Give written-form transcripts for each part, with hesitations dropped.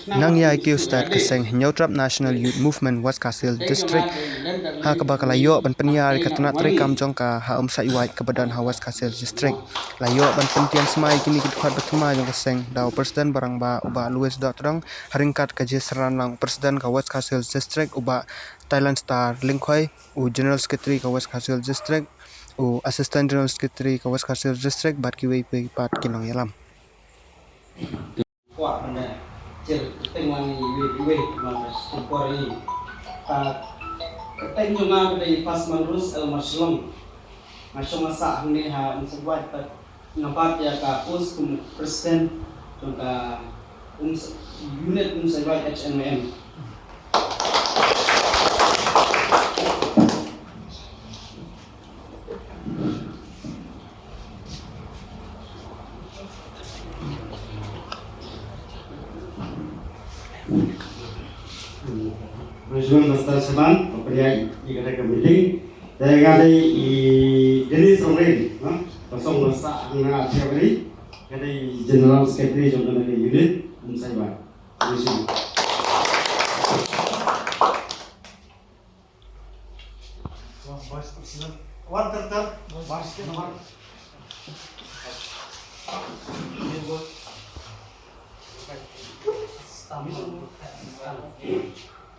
Nang ya IQ start keseng Nyotrap National Youth Movement West Kasil District ha kabakalayo ban penyar katuna trekam jongka ha saiwait kebadan ha West Kasil District layo ban pentian semai kini kit bertema jong keseng daw presiden barang uba Louis Dotrong haringkat kaje seran lang presiden ka West Kasil District uba Thailand Star Lingkhoi u General Secretary ka West Kasil District u Assistant General Secretary ka West Kasil District bat kiwei pat kinong yalam kuat benda cil tengwang iwe mas kuat ini teng cuma dari pas manurus el maslom masuk masa ini ha sebuat nampak ya kapus presiden contoh unit sebuat HMM Presiden Master Seman, pria ikut meeting, dan kali jenis orang, pasang masa angkat teori, kali General Secretary contoh dari unit, saya presiden.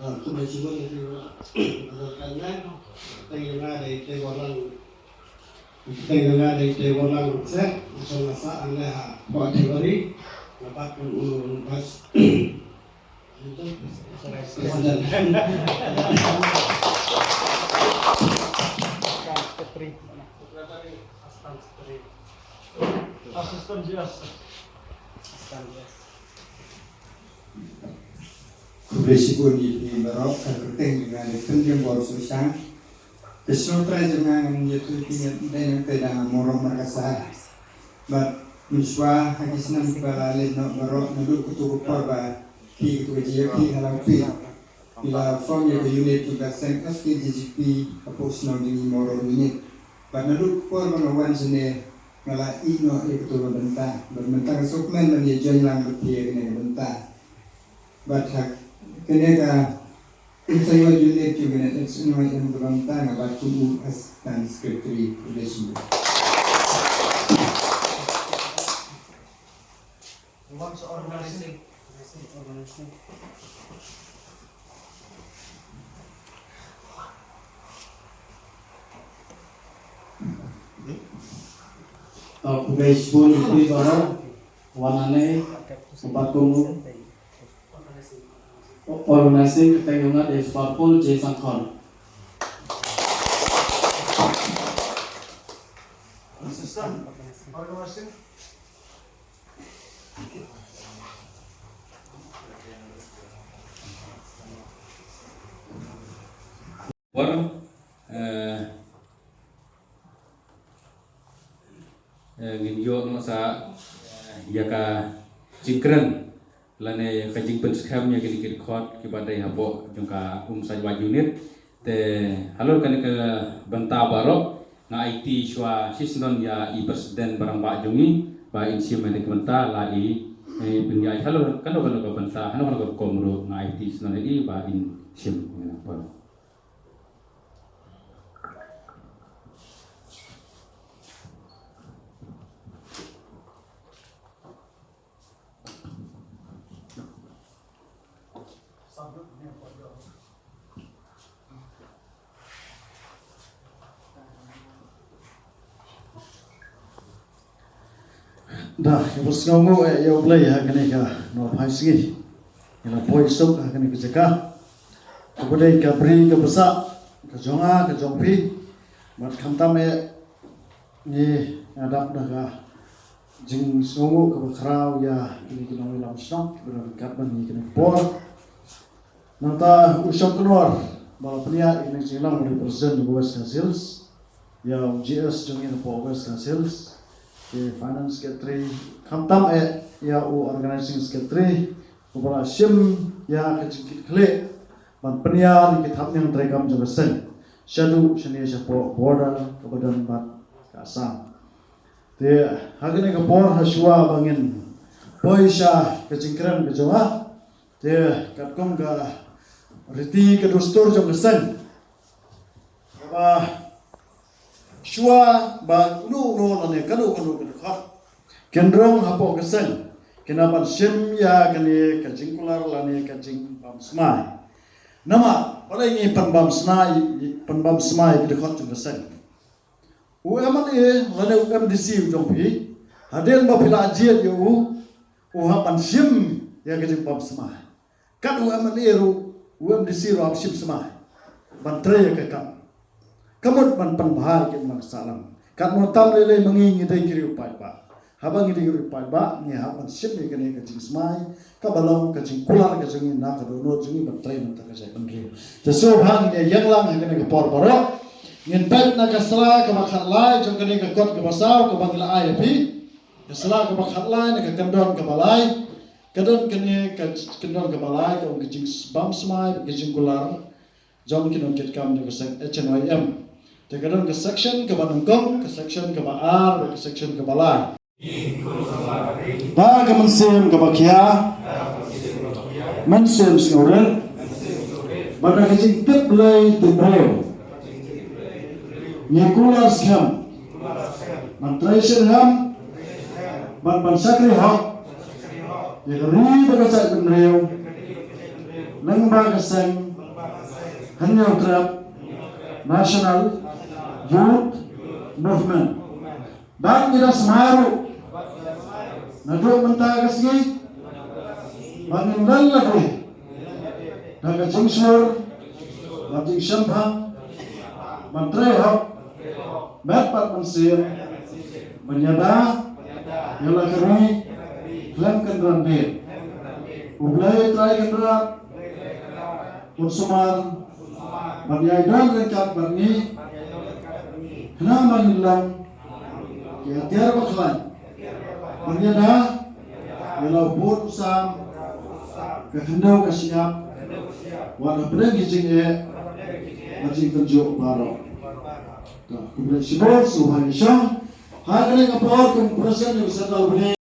Sudah cuba itu karena tengah dari tewalang set masa anda buat teori dapat pas itu presiden asisten jelas Berisiko di barok kerteng dengan pendiam baru susah. Kesulitan jangan menjadi pinjam dan tidak morong merasa. But miswa hanya senang balale nak barok nuduk kutu korba ki kutu kerja ki halang pi. Bila form yang unit juga sengkas ki JGP apos nak di morong unit. But nuduk korba nawan sini ngalah ino itu berbentang. Berbentang sukmen dan dia join lang berpihak ini berbentang. But kenapa insya unit juga nanti semua yang berbentang abat tubuh asisten sekretari presiden. Presiden itu baru warnanya 40 organisasi ketengahan dari Parpol J Sangkon. Asisten organisasi. Ginyo masa yaka jingkren lane kajing penskam nya kini khot ki badai habo jungka sajwa unit te halor kan ke banta barok nga IT shwa sisnon ya i presiden barang ba jungi ba insi mane banta la i punya halor kan ke banta hano kan komro nga IT snon i ba in sim ngapa dah bos ngomong ya boleh ya kene ka no paisi ina poi sok kene ke jaka kemudian ka beri ke besak ke jonga ke jongpi mat khamtam ni adap dah ka jing songo ke krau ya ini ke no lam snok berkat ban ni kene por nanta usok keluar bala penia ini silang dari presiden West Kansils ya GS jongin po West Kansils Finance Secretary Khamtam ya Organizing Secretary Upala Sim ya kecikit klik ban peniar kitab yang terekam jelasan Shadu shani siapa border kebadan bat kasam. Dia hari ni kapor haswa bangin Poisha ke jingkran ke jonga te kat kom ka riti ke dostur jong keseng ba shua ba nu ne kanu ke kha kendrong hapo keseng kenapan sim ya kene ke jingkular lane ke jing bam smai nama pada ini penbam smai ke kha jong keseng UMDC lane UMDC jong pi hadel ba pila jiet yo hapan sim ya ke jing bam smai kan UMDC ru sim smai ban tre ke kam kamut ban panbahar ke man salam kan mo tam lele mangi dai kiri upai ba habang ngi kiri upai ba ni hapan sim ke ne ke jing smai ka balong ke jing kular ke jing na ka do no jing ban tre man ta ka jai pan ri te so bhang ne yang lang ke ne ke por boro ngin bet na ka sala ka bakhat lai jong ke ne ke kot ke basaw ka bang la ai pi ka sala ka bakhat lai ne ka kandon ka balai kadon ke ne ka kandon ka balai ka ke jing bam smai ke jing kular jom kinon ket kam de sek HNYM te kadon ke section ke banungkong ke section ke baar ke section ke balai ba ke mensem ke bakia mensem snoren ba ke jing tip lay te breu nyekula skam mantration ham ban sakri hok ye ri ba ke sak breu nang ba ke seng hanya trap national youth movement dan kita semaru naduk mentah kasih meninggal lagi dan kejingsur lagi syambang mentrehok berpat mensir menyada ialah kami klaim kendaraan bir ublai trai kendaraan unsumar Banyaidan rekat barni kenapa nilang ya tiar baklan banyada yalau pun sam kehendau kesiap wadah pergi jinge majing tunjuk baru kemudian sibor suhan syam hari ini kapal kemudian yang bisa tahu